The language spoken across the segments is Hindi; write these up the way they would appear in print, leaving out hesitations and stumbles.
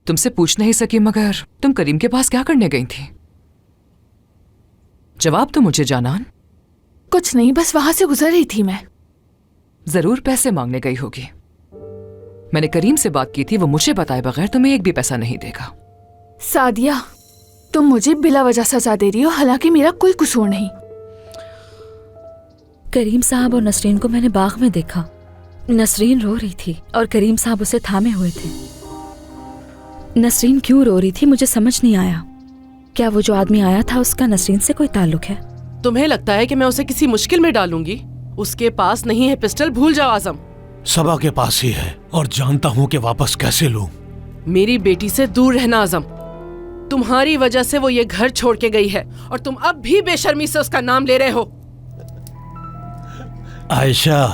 तुमसे पूछ नहीं सकी, मगर तुम करीम के पास क्या करने गई थी? जवाब तो मुझे जानान। कुछ नहीं, बस वहां से गुजर रही थी मैं। जरूर पैसे मांगने गई होगी। मैंने करीम से बात की थी, वो मुझे बताए बगैर तुम्हें एक भी पैसा नहीं देगा। सादिया, तुम मुझे बिला वजह सजा दे रही हो, हालांकि मेरा कोई कसूर नहीं। करीम साहब और नसरीन को मैंने बाग में देखा। नसरीन रो रही थी और करीम साहब उसे थामे हुए थे। नसरीन क्यों रो रही थी मुझे समझ नहीं आया। क्या वो जो आदमी आया था उसका नसरीन से कोई ताल्लुक है? तुम्हें लगता है कि मैं उसे किसी मुश्किल में डालूंगी? उसके पास नहीं है पिस्टल, भूल जाओ आजम। सबा के पास ही है और जानता हूँ कि वापस कैसे लूं। मेरी बेटी से दूर रहना आजम। तुम्हारी वजह से वो ये घर छोड़ के गई है और तुम अब भी बेशर्मी से उसका नाम ले रहे हो। आयशा,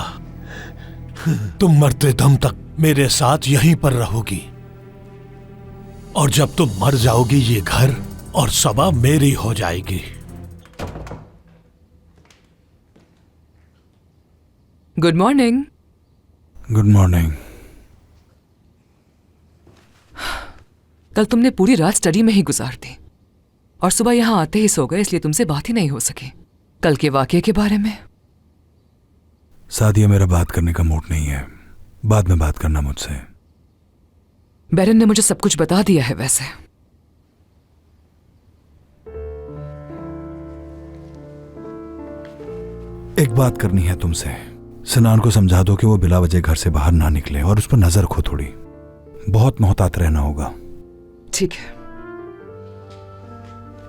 तुम मरते दम तक मेरे साथ यहीं पर रहोगी और जब तुम मर जाओगी ये घर और सबा मेरी हो जाएगी। Good morning. Good morning. कल तुमने पूरी रात स्टडी में ही गुजार दी और सुबह यहां आते ही सो गए, इसलिए तुमसे बात ही नहीं हो सकी कल के वाकये के बारे में। सादिया, मेरा बात करने का मूड नहीं है, बाद में बात करना मुझसे। बैरन ने मुझे सब कुछ बता दिया है। वैसे एक बात करनी है तुमसे। सनान को समझा दो कि वो बिला वजह घर से बाहर ना निकले और उस पर नजर रखो थोड़ी। बहुत मोहतात रहना होगा। ठीक है।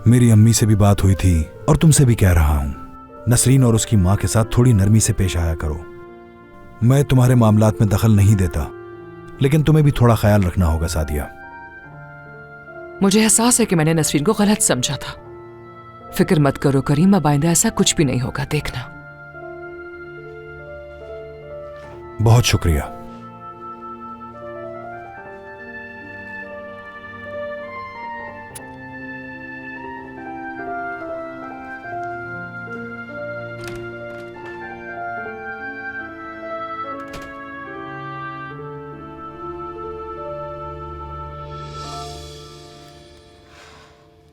मेरी अम्मी से भी बात हुई थी और तुमसे भी कह रहा हूं, नसरीन और उसकी मां के साथ थोड़ी नरमी से पेश आया करो। मैं तुम्हारे मामलात में दखल नहीं देता, लेकिन तुम्हें भी थोड़ा ख्याल रखना होगा सादिया। मुझे एहसास है कि मैंने नसरीन को गलत समझा था। फिक्र मत करो करीम, अब आइंदा ऐसा कुछ भी नहीं होगा, देखना। बहुत शुक्रिया।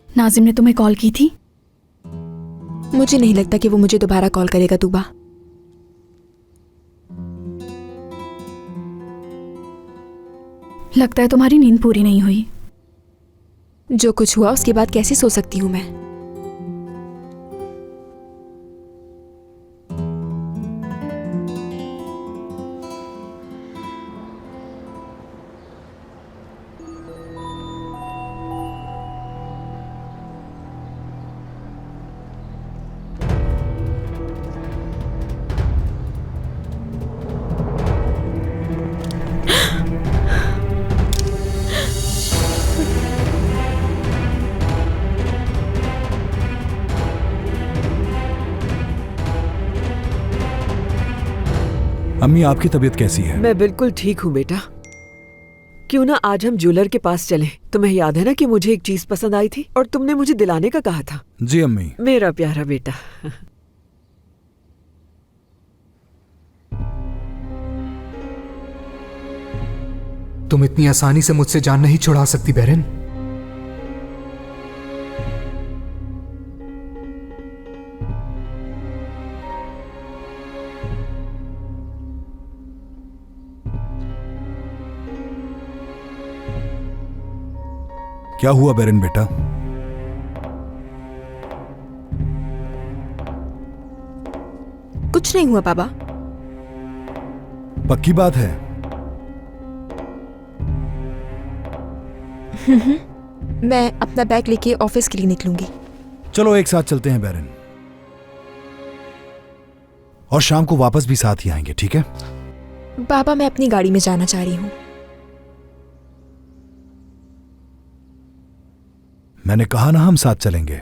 नाजिम ने तुम्हें कॉल की थी? मुझे नहीं लगता कि वो मुझे दोबारा कॉल करेगा तूबा। लगता है तुम्हारी नींद पूरी नहीं हुई। जो कुछ हुआ उसके बाद कैसे सो सकती हूँ मैं? अम्मी, आपकी तबीयत कैसी है? मैं बिल्कुल ठीक हूँ बेटा। क्यों ना आज हम ज्वेलर के पास चलें? तुम्हें याद है ना कि मुझे एक चीज पसंद आई थी और तुमने मुझे दिलाने का कहा था। जी अम्मी। मेरा प्यारा बेटा। तुम इतनी आसानी से मुझसे जान नहीं छुड़ा सकती बैरन। क्या हुआ बैरन बेटा? कुछ नहीं हुआ पापा। पक्की बात है? मैं अपना बैग लेके ऑफिस के लिए निकलूंगी। चलो एक साथ चलते हैं बैरन, और शाम को वापस भी साथ ही आएंगे, ठीक है? पापा, मैं अपनी गाड़ी में जाना चाह रही हूँ। मैंने कहा ना हम साथ चलेंगे।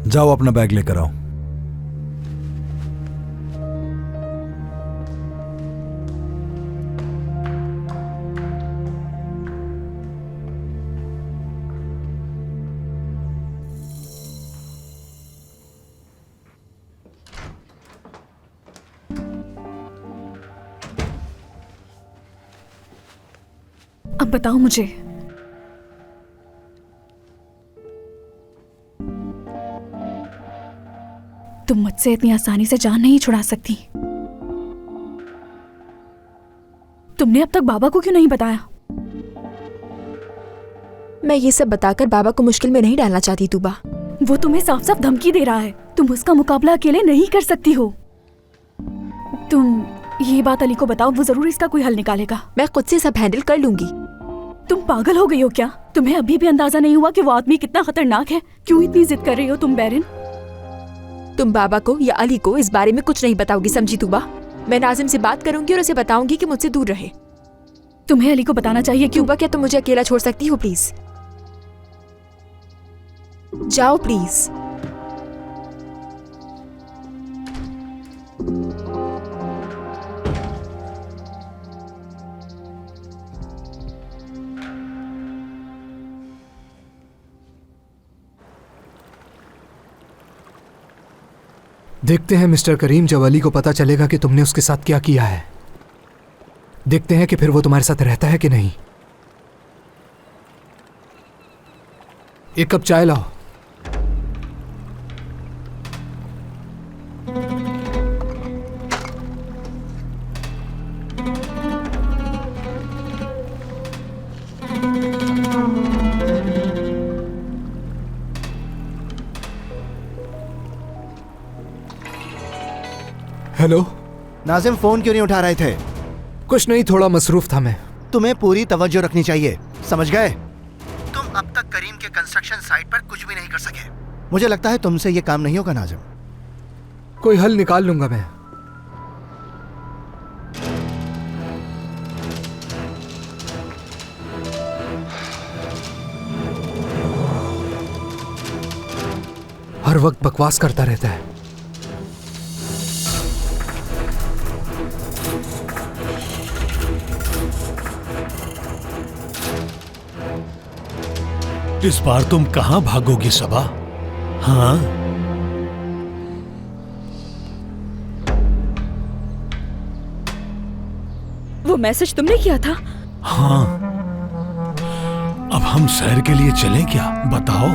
जाओ अपना बैग लेकर आओ। अब बताओ मुझे, तुम मुझसे इतनी आसानी से जान नहीं छुड़ा सकती। तुमने अब तक बाबा को क्यों नहीं बताया? मैं ये सब बताकर बाबा को मुश्किल में नहीं डालना चाहती तूबा। वो तुम्हें साफ साफ धमकी दे रहा है। तुम उसका मुकाबला अकेले नहीं कर सकती हो। तुम ये बात अली को बताओ, वो जरूर इसका कोई हल निकालेगा। मैं खुद से सब हैंडल कर लूंगी। तुम पागल हो गई हो क्या? तुम्हें अभी भी अंदाजा नहीं हुआ कि वो आदमी कितना खतरनाक है? क्यों इतनी जिद कर रही हो तुम बैरिन? तुम बाबा को या अली को इस बारे में कुछ नहीं बताओगी, समझी तूबा? मैं नाजिम से बात करूंगी और उसे बताऊंगी कि मुझसे दूर रहे। तुम्हें अली को बताना चाहिए। क्यों? तूबा, क्या तुम मुझे अकेला छोड़ सकती हो? प्लीज जाओ, प्लीज। देखते हैं मिस्टर करीम, जब अली को पता चलेगा कि तुमने उसके साथ क्या किया है, देखते हैं कि फिर वो तुम्हारे साथ रहता है कि नहीं। एक कप चाय लाओ। हेलो नाजिम, फोन क्यों नहीं उठा रहे थे? कुछ नहीं, थोड़ा मसरूफ था मैं। तुम्हें पूरी तवज्जो रखनी चाहिए, समझ गए? तुम अब तक करीम के कंस्ट्रक्शन साइट पर कुछ भी नहीं कर सके। मुझे लगता है तुमसे ये काम नहीं होगा नाजिम। कोई हल निकाल लूंगा मैं। हर वक्त बकवास करता रहता है। इस बार तुम कहां भागोगी सबा? हाँ, वो मैसेज तुमने किया था? हाँ। अब हम सैर के लिए चलें क्या? बताओ,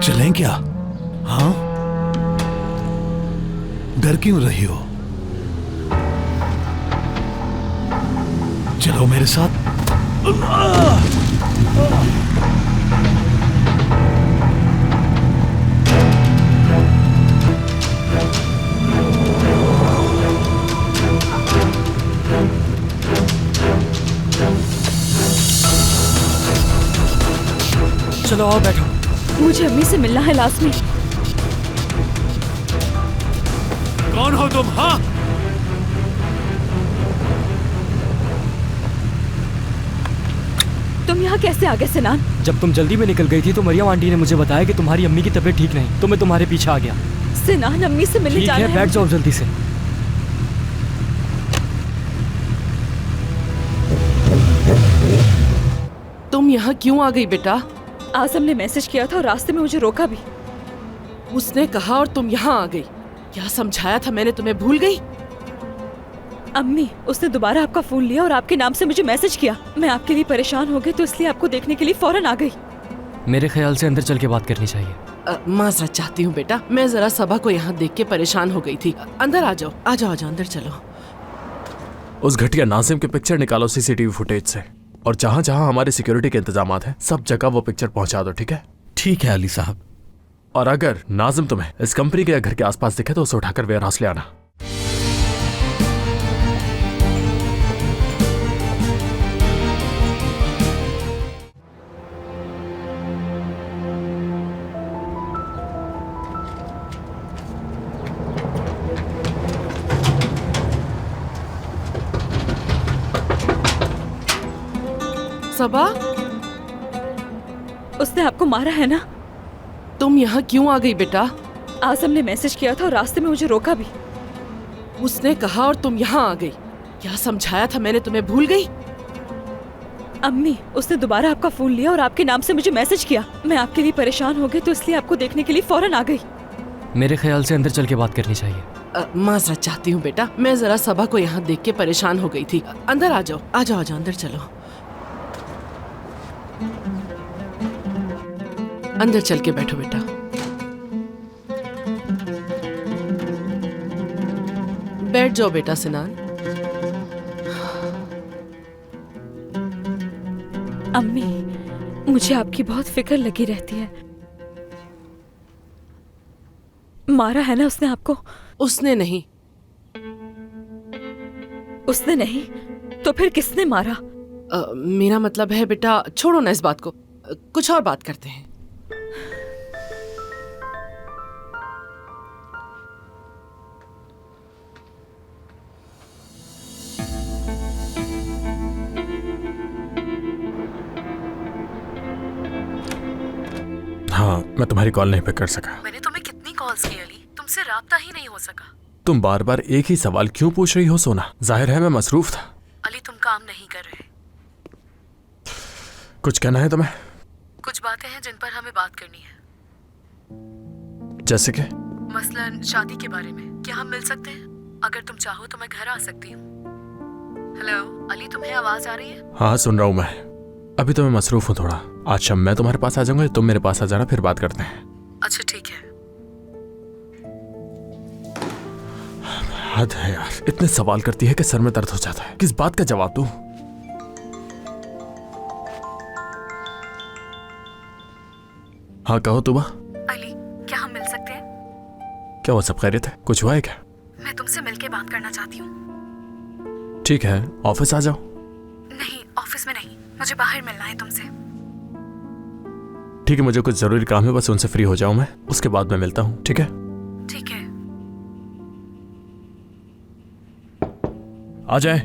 चलें क्या? हाँ, डर क्यों रही हो? चलो मेरे साथ। चलो आओ, बैठो। मुझे अम्मी से मिलना है लाजमी। कौन हो तुम? हाँ, तुम यहाँ कैसे आ गए सिनान? जब तुम जल्दी में निकल गई थी तो मरियम आंटी ने मुझे बताया कि तुम्हारी अम्मी की तबीयत ठीक नहीं, तो मैं तुम्हारे पीछे आ गया। सिनान, अम्मी से मिलने ठीक जाना है, बैठ जाओ जल्दी से। तुम यहाँ क्यों आ गई बेटा? आजम ने मैसेज किया था और रास्ते में मुझे रोका भी। उसने कहा और तुम यहाँ आ गई। क्या समझाया था मैंने तुम्हें, भूल गई? अम्मी, उसने दोबारा आपका फोन लिया और आपके नाम से मुझे मैसेज किया। मैं आपके लिए परेशान हो गई तो इसलिए आपको देखने के लिए फौरन आ गई। मेरे ख्याल से अंदर चल के बात करनी चाहिए। माजरत चाहती हूँ बेटा, मैं जरा सबा को यहाँ देख के परेशान हो गई थी। अंदर आ जाओ, आ जाओ, आ जाओ, अंदर चलो। उस घटिया नाजिम की पिक्चर निकालो सीसीटीवी फुटेज से, और जहाँ जहाँ हमारे सिक्योरिटी के इंतजामात हैं सब जगह वो पिक्चर पहुँचा दो, ठीक है? ठीक है अली साहब। और अगर नाजिम तुम्हें इस कंपनी के घर के आसपास दिखे तो उसे उठाकर वेयर हाउस ले आना। सबा, उसने आपको मारा है ना? तुम यहाँ क्यों आ गई बेटा? आजम ने मैसेज किया था और रास्ते में मुझे रोका भी। उसने कहा और तुम यहाँ आ गई। क्या समझाया था मैंने तुम्हें, भूल गई? अम्मी, उसने दोबारा आपका फोन लिया और आपके नाम से मुझे मैसेज किया। मैं आपके लिए परेशान हो गई तो इसलिए आपको देखने के लिए फौरन आ गई। मेरे ख्याल से अंदर चल के बात करनी चाहिए। माजरत चाहती हूँ बेटा, मैं जरा सबा को यहाँ देख के परेशान हो गई थी। अंदर आ जाओ, आ जाओ, आ जाओ, अंदर चलो। अंदर चल के बैठो बेटा। बैठ जाओ बेटा सिनान। अम्मी, मुझे आपकी बहुत फिक्र लगी रहती है। मारा है ना उसने आपको? उसने नहीं। उसने नहीं तो फिर किसने मारा? मेरा मतलब है बेटा, छोड़ो ना इस बात को, कुछ और बात करते हैं। हाँ, मैं तुम्हारी कॉल नहीं पिक कर सका। मैंने तुम्हें कितनी कॉल्स की अली, तुमसे राब्ता ही नहीं हो सका। तुम बार बार एक ही सवाल क्यों पूछ रही हो सोना? जाहिर है मैं मसरूफ था। अली तुम काम नहीं कर रहे। कुछ कहना है तुम्हें? कुछ बातें हैं जिन पर हमें बात करनी है। जैसे कि? मसलन शादी के बारे में। क्या हम मिल सकते हैं? अगर तुम चाहो तो मैं घर आ सकती हूँ। हेलो अली, तुम्हें आवाज आ रही है? हाँ सुन रहा हूँ मैं। अभी तो मैं मसरूफ हूँ थोड़ा। आज शाम मैं तुम्हारे पास आ जाऊंगा, तुम मेरे पास आ जाना, फिर बात करते हैं। अच्छा ठीक है। हद है यार, इतने सवाल करती है कि सर में दर्द हो जाता है। किस बात का जवाब दूं? हाँ कहो तुबा। अली, क्या हम मिल सकते हैं? क्या वो सब खैरियत है? कुछ हुआ है क्या? मैं तुमसे मिलके बात करना चाहती हूँ। ठीक है, ऑफिस आ जाओ। नहीं, ऑफिस में नहीं, मुझे बाहर मिलना है तुमसे। ठीक है, मुझे कुछ जरूरी काम है, बस उनसे फ्री हो जाऊं मैं, उसके बाद मैं मिलता हूँ। ठीक है? ठीक है। आ जाए।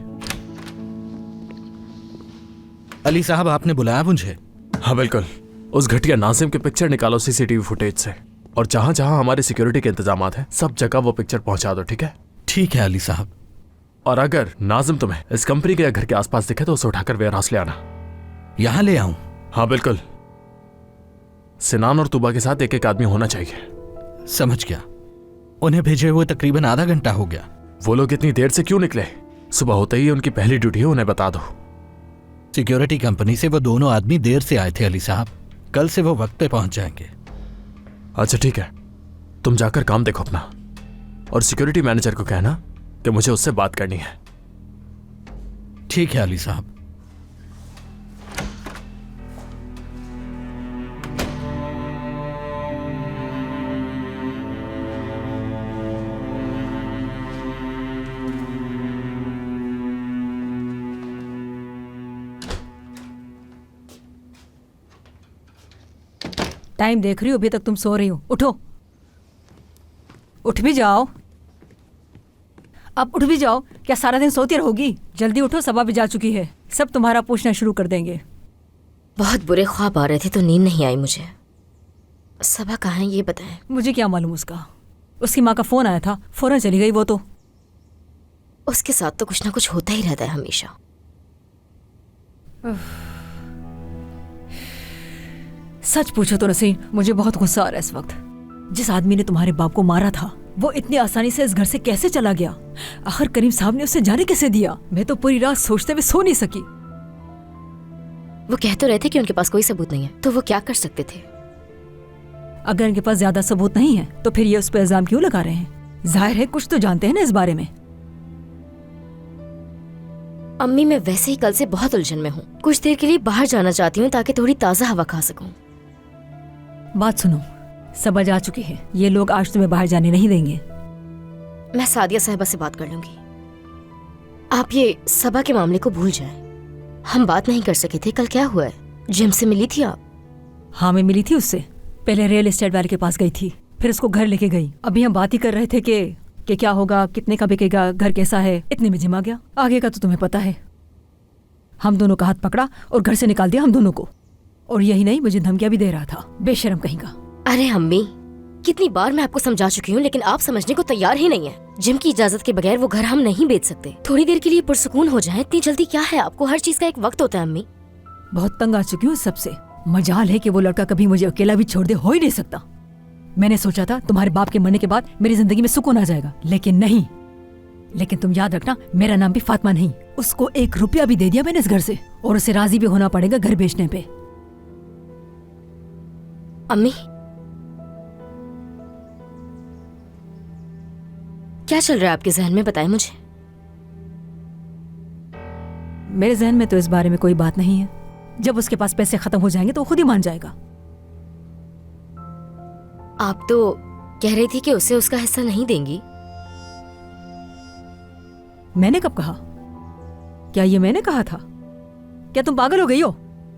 अली साहब, आपने बुलाया मुझे? हाँ बिल्कुल। उस घटिया नाजिम की पिक्चर निकालो सीसीटीवी फुटेज से, और जहां जहां हमारे सिक्योरिटी के इंतजामात हैं सब जगह वो पिक्चर पहुंचा दो। ठीक है? ठीक है अली साहब। और अगर नाजिम तुम्हें इस कंपनी के या घर के आसपास दिखे तो उसे उठाकर वेयर हाउस ले आना। यहां ले आऊं? हाँ बिल्कुल। सिनान और तुबा के साथ एक एक आदमी होना चाहिए। समझ गया। उन्हें भेजे हुए तकरीबन आधा घंटा हो गया। वो लोग इतनी देर से क्यों निकले? सुबह होते ही उनकी पहली ड्यूटी है, उन्हें बता दो। सिक्योरिटी कंपनी से वो दोनों आदमी देर से आए थे अली साहब। कल से वो वक्त पे पहुंच जाएंगे। अच्छा ठीक है, तुम जाकर काम देखो अपना, और सिक्योरिटी मैनेजर को कहना कि मुझे उससे बात करनी है। ठीक है अली साहब। टाइम देख रही हो, अभी तक तुम सो रही हो। उठो, उठ भी जाओ। अब उठ भी जाओ। क्या सारा दिन सोती रहोगी? जल्दी उठो, सबा भी जा चुकी है। सब तुम्हारा पूछना शुरू कर देंगे। बहुत बुरे ख्वाब आ रहे थे तो नींद नहीं आई मुझे। सबा कहाँ है ये बताएं। मुझे क्या मालूम उसका। उसकी माँ का फोन आया था, फौरन चली गई वो तो। उसके साथ तो कुछ ना कुछ होता ही रहता है हमेशा। सच पूछो तो नसीन, मुझे बहुत गुस्सा आ रहा है इस वक्त। जिस आदमी ने तुम्हारे बाप को मारा था वो इतनी आसानी से इस घर से कैसे चला गया? आखिर करीम साहब ने उसे जाने कैसे दिया? मैं तो पूरी रात सोचते हुए सो नहीं सकी। वो कह तो रहे थे कि उनके पास कोई सबूत नहीं है, तो वो क्या कर सकते थे? अगर इनके पास ज्यादा सबूत नहीं है तो फिर ये उस पर इल्जाम क्यों लगा रहे हैं? जाहिर है कुछ तो जानते हैं ना इस बारे में। अम्मी, मैं वैसे ही कल से बहुत उलझन में हूँ। कुछ देर के लिए बाहर जाना चाहती हूँ ताकि थोड़ी ताज़ा हवा खा सकूं। बात सुनो, सबा जा चुकी है। ये लोग आज तुम्हें बाहर जाने नहीं देंगे। मैं सादिया साहिबा से बात कर लूंगी। आप ये सबा के मामले को भूल जाएं। हम बात नहीं कर सके थे। कल क्या हुआ है? जिम से मिली थी आप? हाँ, मैं मिली थी उससे। पहले रियल एस्टेट वाले के पास गई थी, फिर उसको घर लेके गई। अभी हम बात ही कर रहे थे कि क्या होगा, कितने का बिकेगा, घर कैसा है। इतने में जिम आ गया। आगे का तो तुम्हें पता है। हम दोनों का हाथ पकड़ा और घर से निकाल दिया हम दोनों को। और यही नहीं, मुझे धमकियां भी दे रहा था। बेशरम कहीं का। अरे अम्मी, कितनी बार मैं आपको समझा चुकी हूँ, लेकिन आप समझने को तैयार ही नहीं है। जिम की इजाजत के बगैर वो घर हम नहीं बेच सकते। थोड़ी देर के लिए पुरसुकून हो जाए, इतनी जल्दी क्या है आपको? हर चीज का एक वक्त होता है अम्मी। बहुत तंग आ चुकी हूँ सबसे। मजाल है कि वो लड़का कभी मुझे अकेला भी छोड़ दे, हो ही नहीं सकता। मैंने सोचा था तुम्हारे बाप के मरने के बाद मेरी जिंदगी में सुकून आ जाएगा, लेकिन नहीं। लेकिन तुम याद रखना, मेरा नाम भी फातिमा नहीं। उसको 1 रुपया भी दे दिया मैंने इस घर से, और उसे राजी भी होना पड़ेगा घर बेचने पे। अम्मी, क्या चल रहा है आपके जहन में, बताएं मुझे। मेरे जहन में तो इस बारे में कोई बात नहीं है। जब उसके पास पैसे खत्म हो जाएंगे तो वो खुद ही मान जाएगा। आप तो कह रही थी कि उसे उसका हिस्सा नहीं देंगी। मैंने कब कहा? क्या ये मैंने कहा था? क्या तुम पागल हो गई हो?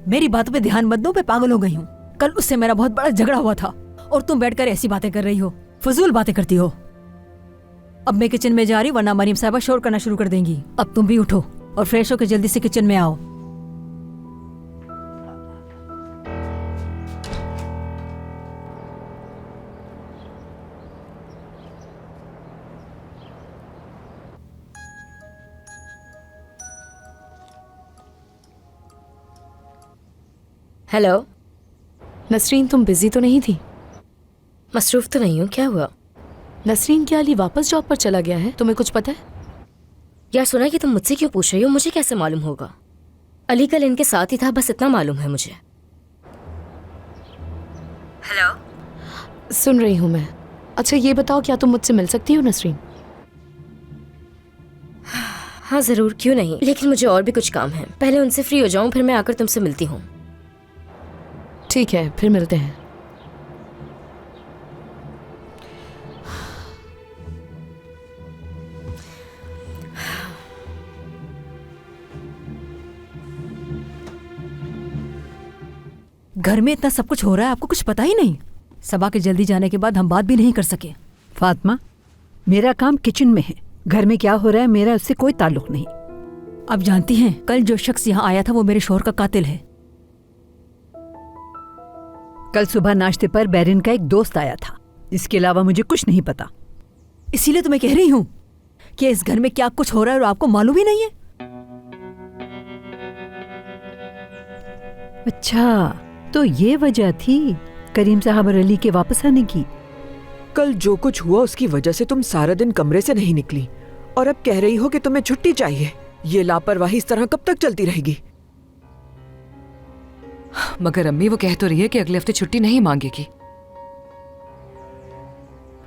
मेरी बातों पे ध्यान मत दो, मैं पागल हो गई हूँ। कल उससे मेरा बहुत बड़ा झगड़ा हुआ था और तुम बैठकर ऐसी बातें कर रही हो, फजूल बातें करती हो। अब मैं किचन में जा रही, वरना मरीम साहबा शोर करना शुरू कर देंगी। अब तुम भी उठो और फ्रेश होकर जल्दी से किचन में आओ। हेलो नसरीन, तुम बिजी तो नहीं थी? मसरूफ तो नहीं हूँ, क्या हुआ? नसरीन, क्या अली वापस जॉब पर चला गया है? तुम्हें कुछ पता है? यार सुना कि तुम मुझसे क्यों पूछ रही हो? मुझे कैसे मालूम होगा? अली कल इनके साथ ही था, बस इतना मालूम है मुझे। हेलो, सुन रही हूँ मैं। अच्छा ये बताओ, क्या तुम मुझसे मिल सकती हो नसरीन? हाँ जरूर, क्यों नहीं, लेकिन मुझे और भी कुछ काम है। पहले उनसे फ्री हो जाऊं, फिर मैं आकर तुमसे मिलती हूँ। ठीक है, फिर मिलते हैं। घर में इतना सब कुछ हो रहा है, आपको कुछ पता ही नहीं। सबा के जल्दी जाने के बाद हम बात भी नहीं कर सके। फातिमा, मेरा काम किचन में है, घर में क्या हो रहा है मेरा उससे कोई ताल्लुक नहीं। आप जानती हैं, कल जो शख्स यहाँ आया था वो मेरे शोहर का कातिल है। कल सुबह नाश्ते पर बैरिन का एक दोस्त आया था, इसके अलावा मुझे कुछ नहीं पता। इसीलिए तो मैं कह रही हूँ कि इस घर में क्या कुछ हो रहा है और आपको मालूम ही नहीं है। अच्छा, तो ये वजह थी करीम साहब और अली के वापस आने की। कल जो कुछ हुआ उसकी वजह से तुम सारा दिन कमरे से नहीं निकली और अब कह रही हो कि तुम्हें छुट्टी चाहिए। ये लापरवाही इस तरह कब तक चलती रहेगी? मगर अम्मी वो कह तो रही है कि अगले हफ्ते छुट्टी नहीं मांगेगी।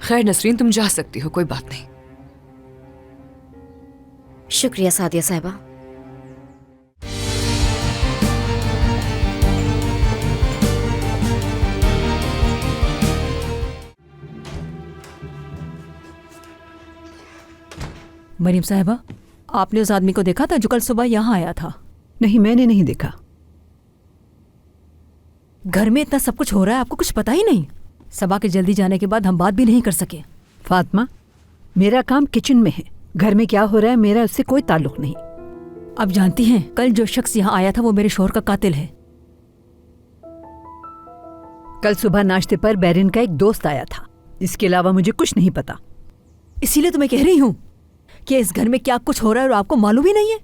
खैर नसरीन, तुम जा सकती हो, कोई बात नहीं। शुक्रिया सादिया साहिबा। मरीम साहिबा, आपने उस आदमी को देखा था जो कल सुबह यहाँ आया था? नहीं, मैंने नहीं देखा। घर में इतना सब कुछ हो रहा है, आपको कुछ पता ही नहीं। सबा के जल्दी जाने के बाद हम बात भी नहीं कर सके। फातिमा, मेरा काम किचन में है, घर में क्या हो रहा है मेरा उससे कोई ताल्लुक नहीं। आप जानती हैं, कल जो शख्स यहाँ आया था वो मेरे शोहर का कातिल है। कल सुबह नाश्ते पर बैरिन का एक दोस्त आया था, इसके अलावा मुझे कुछ नहीं पता। इसीलिए तो मैं कह रही हूँ कि इस घर में क्या कुछ हो रहा है और आपको मालूम ही नहीं है।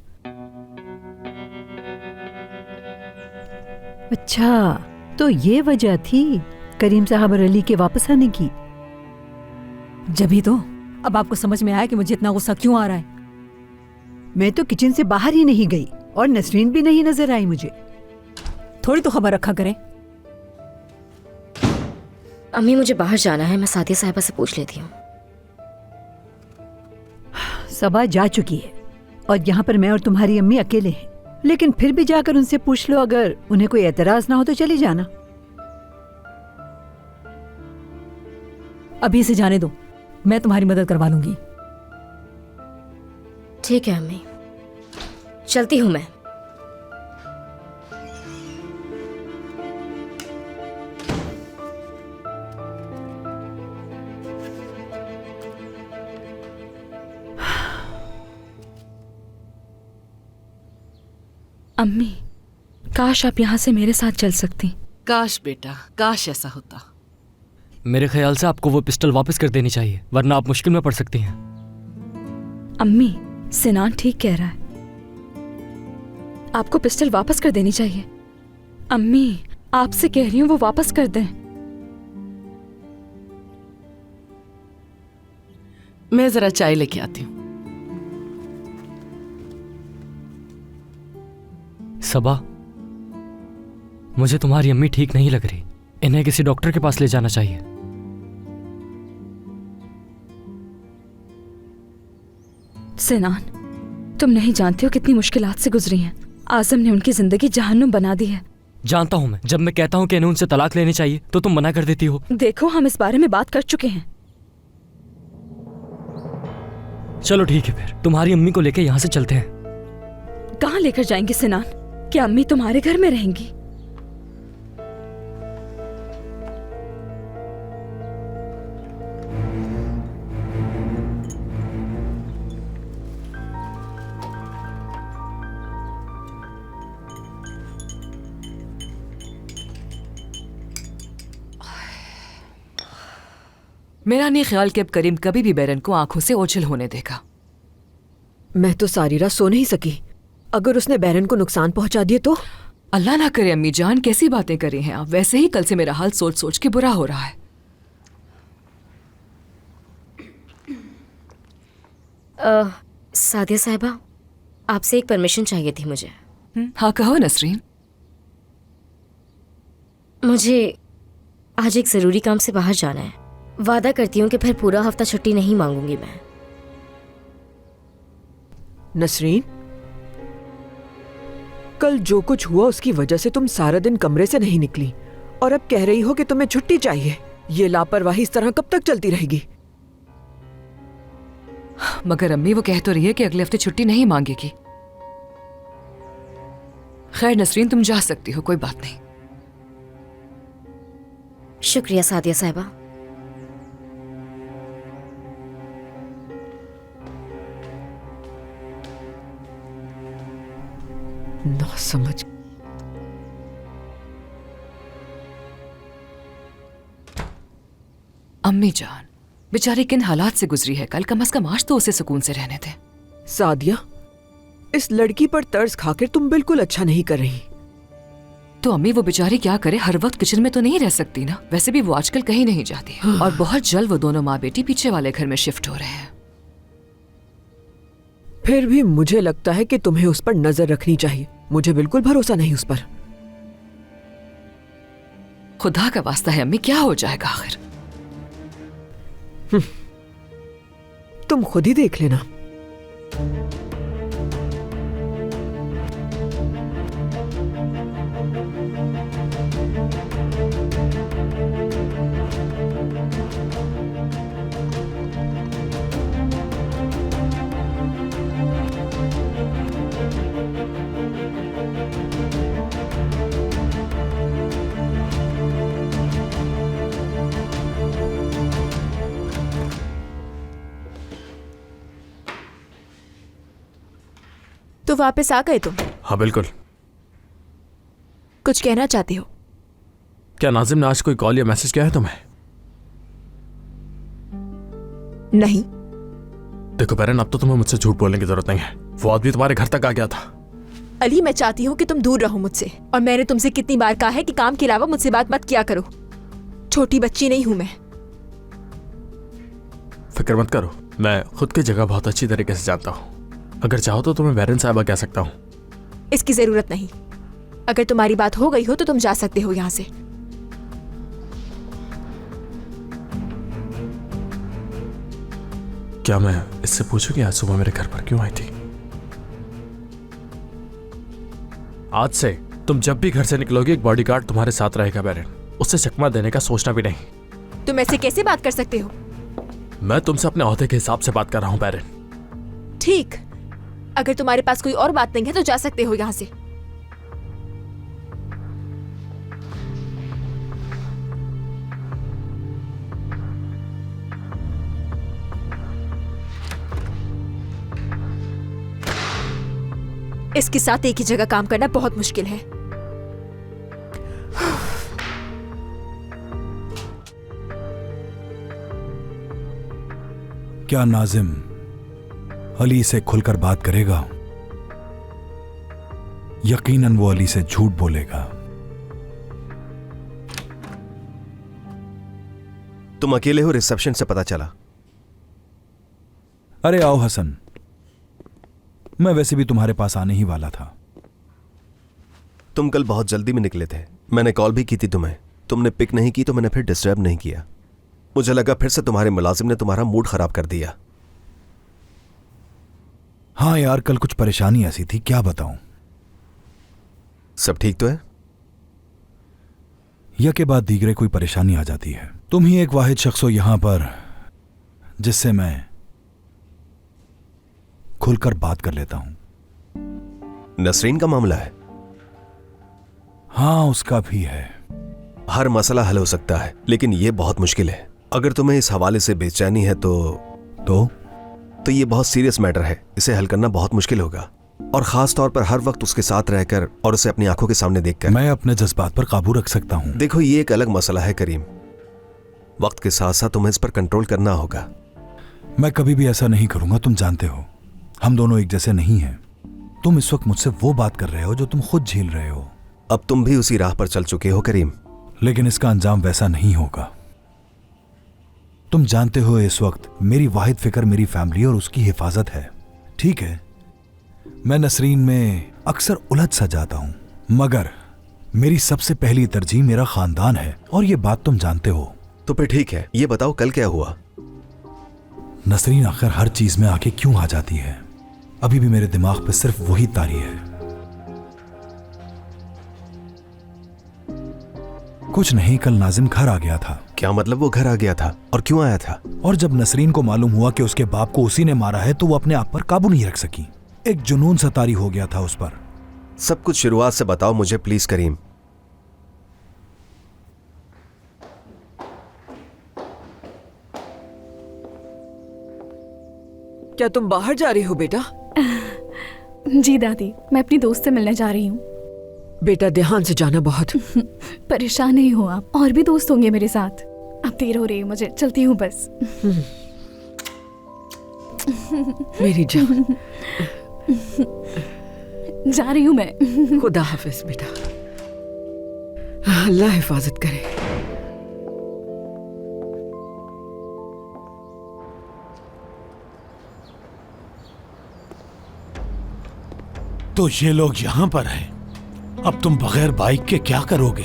अच्छा, तो ये वजह थी करीम साहब और अली के वापस आने की। जभी तो अब आपको समझ में आया कि मुझे इतना गुस्सा क्यों आ रहा है। मैं तो किचन से बाहर ही नहीं गई और नसरीन भी नहीं नजर आई मुझे। थोड़ी तो खबर रखा करें। अम्मी, मुझे बाहर जाना है, मैं सादिया साहिबा से पूछ लेती हूँ। सबा जा चुकी है और यहाँ पर मैं और तुम्हारी अम्मी अकेले हैं, लेकिन फिर भी जाकर उनसे पूछ लो, अगर उन्हें कोई एतराज ना हो तो चली जाना। अभी से जाने दो, मैं तुम्हारी मदद करवा लूंगी। ठीक है अम्मी, चलती हूँ मैं। अम्मी, काश आप यहाँ से मेरे साथ चल सकती। काश बेटा, काश ऐसा होता। मेरे ख्याल से आपको वो पिस्टल वापस कर देनी चाहिए, वरना आप मुश्किल में पड़ सकती हैं। अम्मी, सिनान ठीक कह रहा है, आपको पिस्टल वापस कर देनी चाहिए। अम्मी, आपसे कह रही हूँ वो वापस कर दें। मैं जरा चाय लेके आती हूँ। सबा, मुझे तुम्हारी अम्मी ठीक नहीं लग रही। इन्हें किसी डॉक्टर के पास ले जाना चाहिए। सिनान, तुम नहीं जानते हो कितनी मुश्किलात से गुजरी हैं। आजम ने उनकी जिंदगी जहन्नुम बना दी है। जानता हूं मैं। जब मैं कहता हूं कि इन्हें उनसे तलाक लेनी चाहिए तो तुम मना कर देती हो। देखो, हम इस बारे में बात कर चुके हैं। चलो ठीक है, फिर तुम्हारी अम्मी को लेकर यहाँ से चलते हैं। कहाँ लेकर जाएंगे सिनान? क्या अम्मी तुम्हारे घर में रहेंगी? मेरा नहीं ख्याल कि अब करीम कभी भी बैरन को आंखों से ओझल होने देगा। मैं तो सारी रात सो नहीं सकी। अगर उसने बैरन को नुकसान पहुंचा दिए तो? अल्लाह ना करे अम्मी जान, कैसी बातें करी हैं आप। वैसे ही कल से मेरा हाल सोच सोच के बुरा हो रहा है। सादिया साहिबा, आपसे एक परमिशन चाहिए थी मुझे। हाँ कहो नसरीन। मुझे आज एक जरूरी काम से बाहर जाना है। वादा करती हूँ कि फिर पूरा हफ्ता छुट्टी नहीं मांगूंगी मैं। नसरीन, कल जो कुछ हुआ उसकी वजह से तुम सारा दिन कमरे से नहीं निकली और अब कह रही हो कि तुम्हें छुट्टी चाहिए। ये लापरवाही इस तरह कब तक चलती रहेगी? मगर अम्मी वो कह तो रही है कि अगले हफ्ते छुट्टी नहीं मांगेगी। खैर नसरीन, तुम जा सकती हो, कोई बात नहीं। शुक्रिया सादिया साहिबा। ना समझ। अम्मी जान बेचारी किन हालात से गुजरी है कल, कम से कम आज तो उसे सुकून से रहने थे। सादिया, इस लड़की पर तर्स खाकर तुम बिल्कुल अच्छा नहीं कर रही। तो अम्मी वो बेचारी क्या करे, हर वक्त किचन में तो नहीं रह सकती ना। वैसे भी वो आजकल कहीं नहीं जाती है और बहुत जल्द वो दोनों माँ बेटी पीछे वाले घर में शिफ्ट हो रहे हैं। फिर भी मुझे लगता है कि तुम्हें उस पर नजर रखनी चाहिए। मुझे बिल्कुल भरोसा नहीं उस पर। खुदा का वास्ता है अम्मी, क्या हो जाएगा आखिर? तुम खुद ही देख लेना। तो वापस आ गए तुम? हाँ बिल्कुल। कुछ कहना चाहते हो? क्या नाजिम ने आज कोई कॉल या मैसेज किया है तुम्हें? नहीं। देखो बैरन, अब तो तुम्हें मुझसे झूठ बोलने की जरूरत नहीं है। वो आदमी तुम्हारे घर तक आ गया था। अली, मैं चाहती हूँ कि तुम दूर रहो मुझसे, और मैंने तुमसे कितनी बार कहा है कि काम के अलावा मुझसे बात मत किया करो। छोटी बच्ची नहीं हूं मैं। फिक्र मत करो, मैं खुद की जगह बहुत अच्छी तरीके से जानता हूँ। अगर चाहो तो तुम्हें बैरन साहबा कह सकता हूँ। इसकी जरूरत नहीं। अगर तुम्हारी बात हो गई हो तो तुम जा सकते हो यहाँ से। क्या मैं इससे पूछूं कि आज सुबह मेरे घर पर क्यों आई थी? आज से तुम जब भी घर से निकलोगे एक बॉडीगार्ड तुम्हारे साथ रहेगा बैरन। उससे चकमा देने का सोचना भी नहीं। तुम ऐसे कैसे बात कर सकते हो? मैं तुमसे अपने ओहदे के हिसाब से बात कर रहा हूं बैरन। ठीक, अगर तुम्हारे पास कोई और बात नहीं है तो जा सकते हो यहाँ से। इसके साथ एक ही जगह काम करना बहुत मुश्किल है। क्या नाजिम अली से खुलकर बात करेगा? यकीनन वो अली से झूठ बोलेगा। तुम अकेले हो? रिसेप्शन से पता चला। अरे आओ हसन, मैं वैसे भी तुम्हारे पास आने ही वाला था। तुम कल बहुत जल्दी में निकले थे, मैंने कॉल भी की थी तुम्हें, तुमने पिक नहीं की तो मैंने फिर डिस्टर्ब नहीं किया। मुझे लगा फिर से तुम्हारे मुलाजिम ने तुम्हारा मूड खराब कर दिया। हाँ यार, कल कुछ परेशानी ऐसी थी, क्या बताऊं। सब ठीक तो है? या के बाद दीगरे कोई परेशानी आ जाती है। तुम ही एक वाहिद शख्स हो यहां पर जिससे मैं खुलकर बात कर लेता हूं। नसरीन का मामला है? हाँ, उसका भी है। हर मसला हल हो सकता है, लेकिन यह बहुत मुश्किल है। अगर तुम्हें इस हवाले से बेचैनी है तो ये बहुत सीरियस मैटर है, इसे हल करना बहुत मुश्किल होगा, और खास तौर पर हर वक्त उसके साथ रहकर और उसे अपनी आंखों के सामने देखकर। मैं अपने जज्बात पर काबू रख सकता हूं। देखो, ये एक अलग मसला है करीम, वक्त के साथ साथ तुम्हें इस पर कंट्रोल करना होगा। मैं कभी भी ऐसा नहीं करूंगा, तुम जानते हो हम दोनों एक जैसे नहीं हैं। तुम इस वक्त मुझसे वो बात कर रहे हो जो तुम खुद झेल रहे हो। अब तुम भी उसी राह पर चल चुके हो करीम, लेकिन इसका अंजाम वैसा नहीं होगा। तुम जानते हो इस वक्त मेरी वाहिद फिक्र मेरी फैमिली और उसकी हिफाजत है। ठीक है, मैं नसरीन में अक्सर उलझ सा जाता हूं, मगर मेरी सबसे पहली तरजीह मेरा खानदान है, और ये बात तुम जानते हो। तो फिर ठीक है, ये बताओ कल क्या हुआ? नसरीन आखिर हर चीज में आके क्यों आ जाती है? अभी भी मेरे दिमाग पे सिर्फ वही तारी है। कुछ नहीं, कल नाजिम घर आ गया था। क्या मतलब वो घर आ गया था? और क्यों आया था? और जब नसरीन को मालूम हुआ कि उसके बाप को उसी ने मारा है तो वो अपने आप पर काबू नहीं रख सकी। एक जुनून सा तारी हो गया था उस पर। सब कुछ शुरुआत से बताओ मुझे प्लीज करीम। क्या तुम बाहर जा रही हो बेटा? जी दादी, मैं अपनी दोस्त से मिलने जा रही हूँ। बेटा ध्यान से जाना बहुत। परेशान नहीं हो आप, और भी दोस्त होंगे मेरे साथ। अब देर हो रही है मुझे, चलती हूँ बस। मेरी जान। जा रही हूँ मैं। खुदा हाफिज बेटा, अल्लाह हिफाजत करे। तो ये लोग यहां पर हैं। अब तुम बगैर बाइक के क्या करोगे?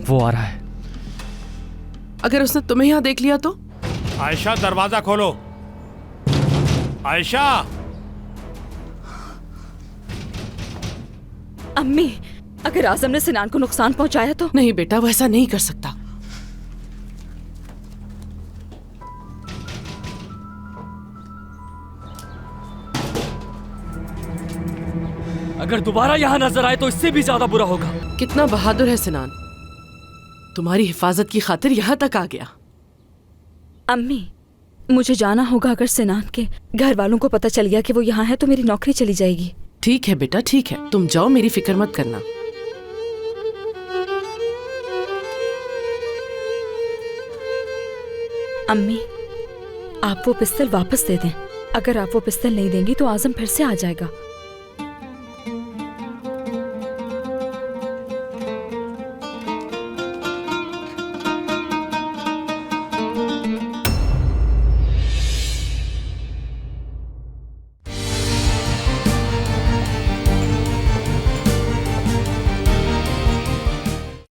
वो आ रहा है। अगर उसने तुम्हें यहां देख लिया तो? आयशा, दरवाजा खोलो। आयशा। अम्मी, अगर आजम ने सिनान को नुकसान पहुंचाया तो? नहीं बेटा, वो ऐसा नहीं कर सकता। अगर दोबारा यहाँ नजर आए तो इससे भी ज्यादा बुरा होगा। कितना बहादुर है सिनान, तुम्हारी हिफाजत की खातिर यहाँ तक आ गया। अम्मी, मुझे जाना होगा। अगर सिनान के घर वालों को पता चल गया कि वो यहाँ है तो मेरी नौकरी चली जाएगी। ठीक है बेटा, ठीक है, तुम जाओ, मेरी फिक्र मत करना। अम्मी, आप वो पिस्तौल वापस दे दें। अगर आप वो पिस्तौल नहीं देंगी तो आजम फिर से आ जाएगा।